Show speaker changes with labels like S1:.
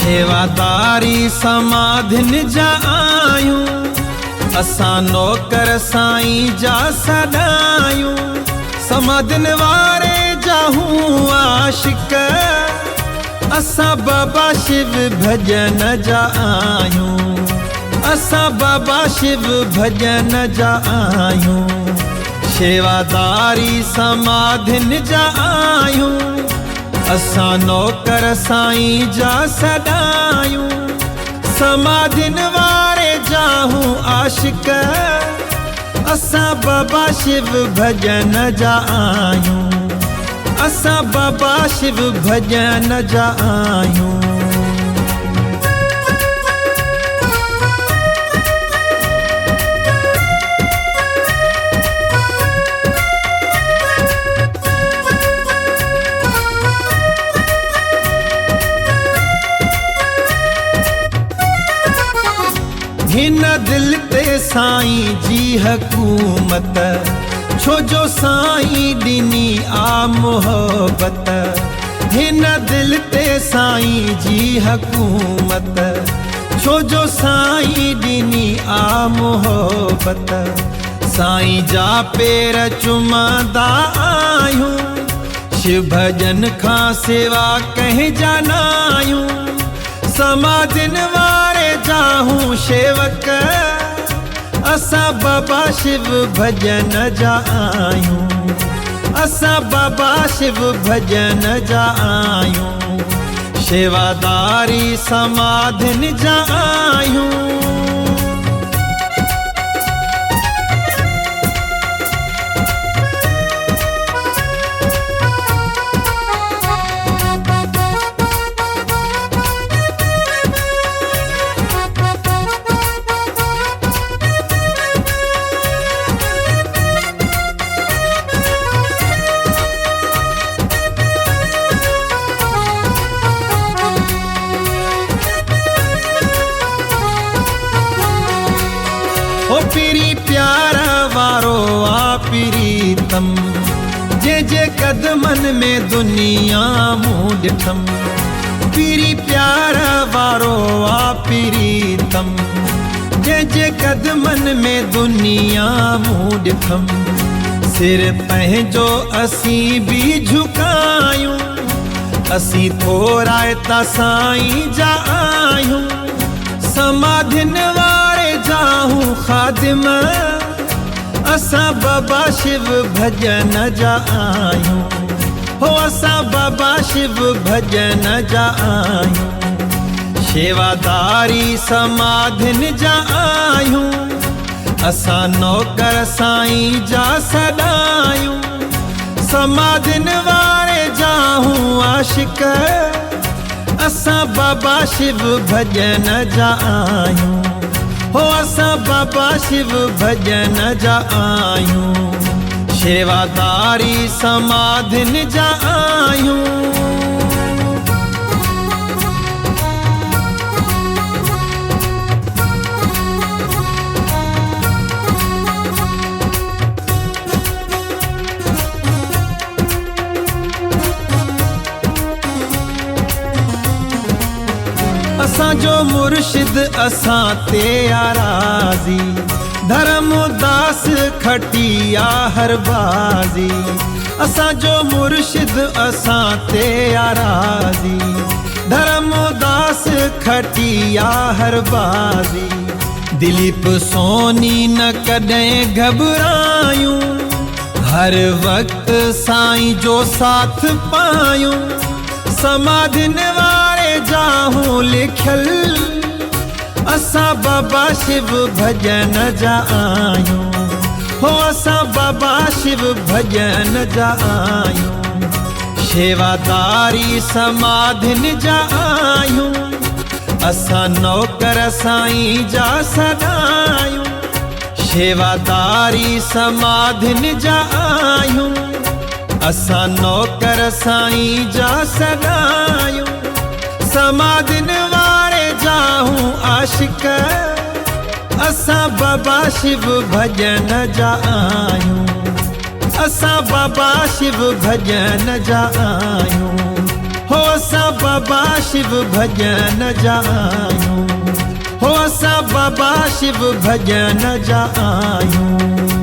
S1: शेवादारी समाधिन जा आयूं, असां नौकर साईं जा सदायूं। समाधिन वारे जाहूं आशिक, असां बाबा शिव भजन जा आयूं। असां बाबा शिव भजन जा आयूं। शेवादारी समाधिन जा आयूं, असां नौकर साईं जा सदायूं। समाधिन वारे जाहूं आशिक, असां बाबा शिव भजन जा आयूं। असां बाबा शिव भजन जा आयूं। हिन दिल ते साईं जी हुकूमत, छो जो साईं ॾिनी आ मोहब्बत। हिन दिल ते साईं जी हुकूमत, छो जो साईं ॾिनी आ मोहब्बत। साईं जा पेर चुमंदा आयूं, शिव भजन खां सेवा कंहिं जा नायूं। समाधिन वारे जाहूं शेवक, असां बाबा शिव भजन जा आयूं। असां बाबा शिव भजन जा आयूं। शेवादारी समाधिन जा आयूं। ओ पीरी प्यारा वारो आ प्रीतम, जे कदमन में दुनिया मूं ॾिठम। पीरी प्यारा वारो आ प्रीतम, जे कदमन में दुनिया मूं ॾिठम। सिर पंहिंजो असीं भी झुकायूं, असीं थोरा त साईं जा आयूं। समाधिन वारे जाहूं खादिम, असां बाबा शिव भजन जा आयूं। हो असां बाबा शिव भजन जा आयूं। शेवादारी समाधिन जा आयूं, असां नौकर साईं जा सदायूं। समाधिन वारे जाहूं आशिक, असां बाबा शिव भजन जा आयूं। हो असां बाबा शिव भजन जा आयूं। शेवादारी समाधिन जा आयूं। असां जो मुर्शिद असां ते आराज़ी, धर्मदास खटिया हर बाज़ी। असां जो मुर्शिद असां ते आराज़ी, धर्मदास खटिया हर बाज़ी। दिलीप सोनी न कॾहिं घबरायूं, हर वक्त साईं जो साथ पायूं। समाधिन वारे जाहूं लिखियल, असां बाबा शिव भजन जा आयूं। हो असां बाबा शिव भजन जा आयूं। शेवादारी समाधिन जा आयूं, असां नौकर साईं जा सदायूं। शेवादारी समाधिन जा आयूं, असां नौकर साईं जा सदायूं। समाधिन वारे जाहूं आशिक, असां बाबा शिव भजन जा आयूं। असां बाबा शिव भजन जा आयूं। हो असां बाबा शिव भॼन जा आहियूं, हो असां बाबा शिव भॼन जा आहियूं।